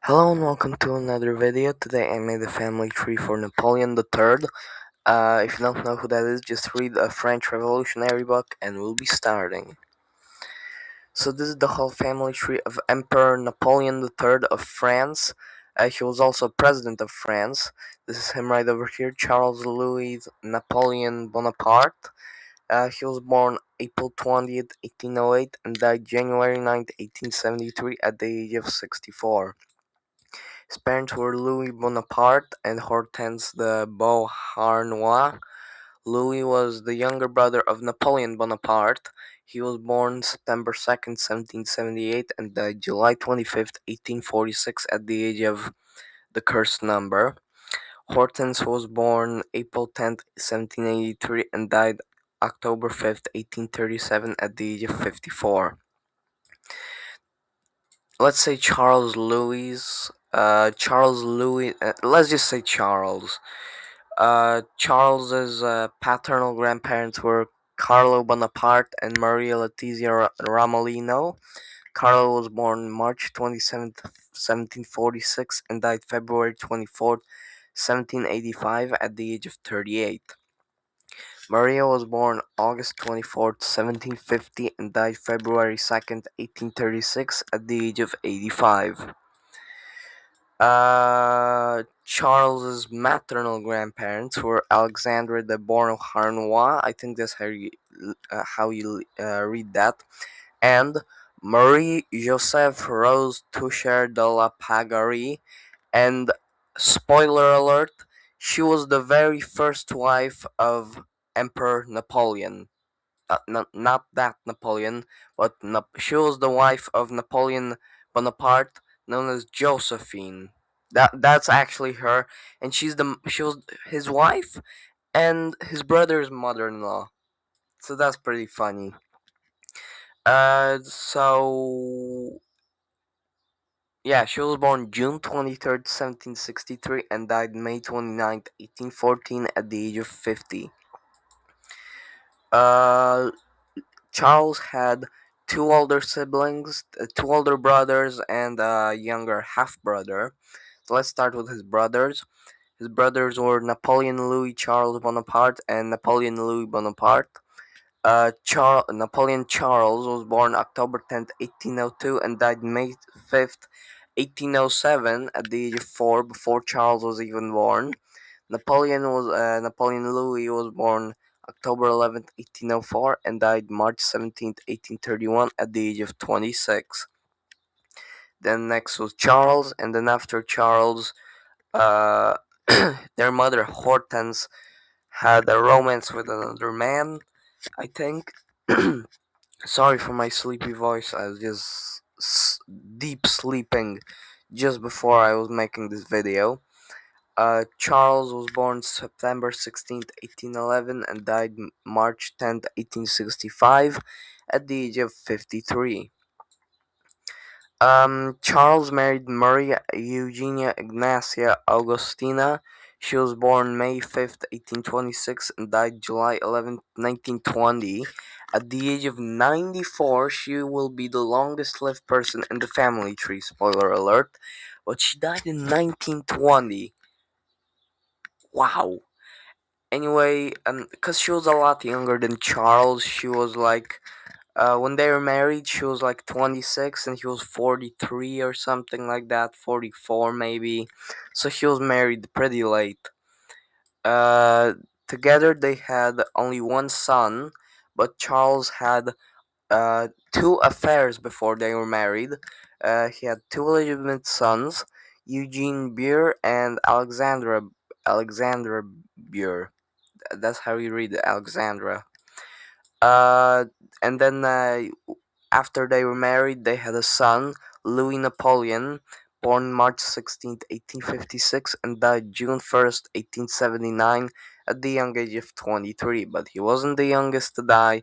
Hello and welcome to another video. Today I made a family tree for Napoleon III. If you don't know who that is, just read a French revolutionary book and we'll be starting. So this is the whole family tree of Emperor Napoleon III of France. He was also president of France. This is him right over here, Charles Louis Napoleon Bonaparte. He was born April 20th, 1808 and died January 9th, 1873 at the age of 64. His parents were Louis Bonaparte and Hortense de Beauharnois. Louis was the younger brother of Napoleon Bonaparte. He was born September 2nd, 1778 and died July 25th, 1846 at the age of the cursed number. Hortense was born April 10th, 1783 and died October 5th, 1837 at the age of 54. Let's say Charles Louis. Let's just say Charles. Charles's paternal grandparents were Carlo Bonaparte and Maria Letizia Ramolino. Carlo was born March 27th, 1746, and died February 24th, 1785, at the age of 38. Maria was born August 24th, 1750, and died February 2nd, 1836, at the age of 85. Charles's maternal grandparents were Alexandre de Beauharnois. I think that's how you read that, and Marie Joseph Rose Toucher de la Pagarie. And spoiler alert, she was the very first wife of Emperor Napoleon. Not that Napoleon, but she was the wife of Napoleon Bonaparte, known as Josephine. That's actually her, and she was his wife and his brother's mother-in-law. So that's pretty funny. So yeah, she was born June 23rd, 1763, and died May 29th, 1814, at the age of 50. Uh, Charles had two older brothers, and a younger half brother. So let's start with his brothers. His brothers were Napoleon Louis Charles Bonaparte and Napoleon Louis Bonaparte. Napoleon Charles was born October 10th, 1802, and died May 5th, 1807, at the age of 4, before Charles was even born. Napoleon Louis was born October 11th, 1804, and died March 17th, 1831, at the age of 26. Then next was Charles, and then after Charles, uh, their mother Hortense had a romance with another man, I think. Sorry for my sleepy voice. I was just deep sleeping just before I was making this video. Charles was born September 16th, 1811, and died March 10th, 1865, at the age of 53. Charles married Maria Eugenia Ignacia Augustina. She was born May 5th, 1826, and died July 11th, 1920. At the age of 94, she will be the longest lived person in the family tree, spoiler alert. But she died in 1920. Wow. Anyway, because she was a lot younger than Charles, she was like when they were married, she was like 26 and he was 43 or something like that, 44 maybe. So she was married pretty late. Uh, Together they had only one son, but Charles had two affairs before they were married. He had two legitimate sons, Eugene Beer and Alexandra Beer. That's how you read it, Alexandra. Uh, and then after they were married, they had a son, Louis Napoleon, born March 16th, 1856, and died June 1st, 1879, at the young age of 23. But he wasn't the youngest to die,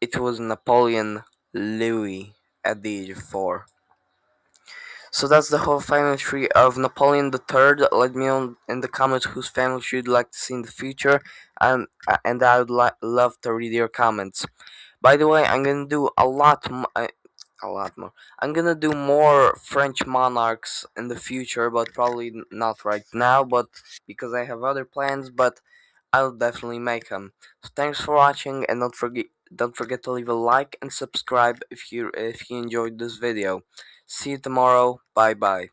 it was Napoleon Louis at the age of 4. So that's the whole family tree of Napoleon III. Let me know in the comments whose family tree you'd like to see in the future, and I would love to read your comments. By the way, I'm gonna do a lot. A lot more. I'm gonna do more French monarchs in the future, but probably not right now. But because I have other plans, but I'll definitely make them. So thanks for watching, and don't forget to leave a like and subscribe if you enjoyed this video. See you tomorrow. Bye bye.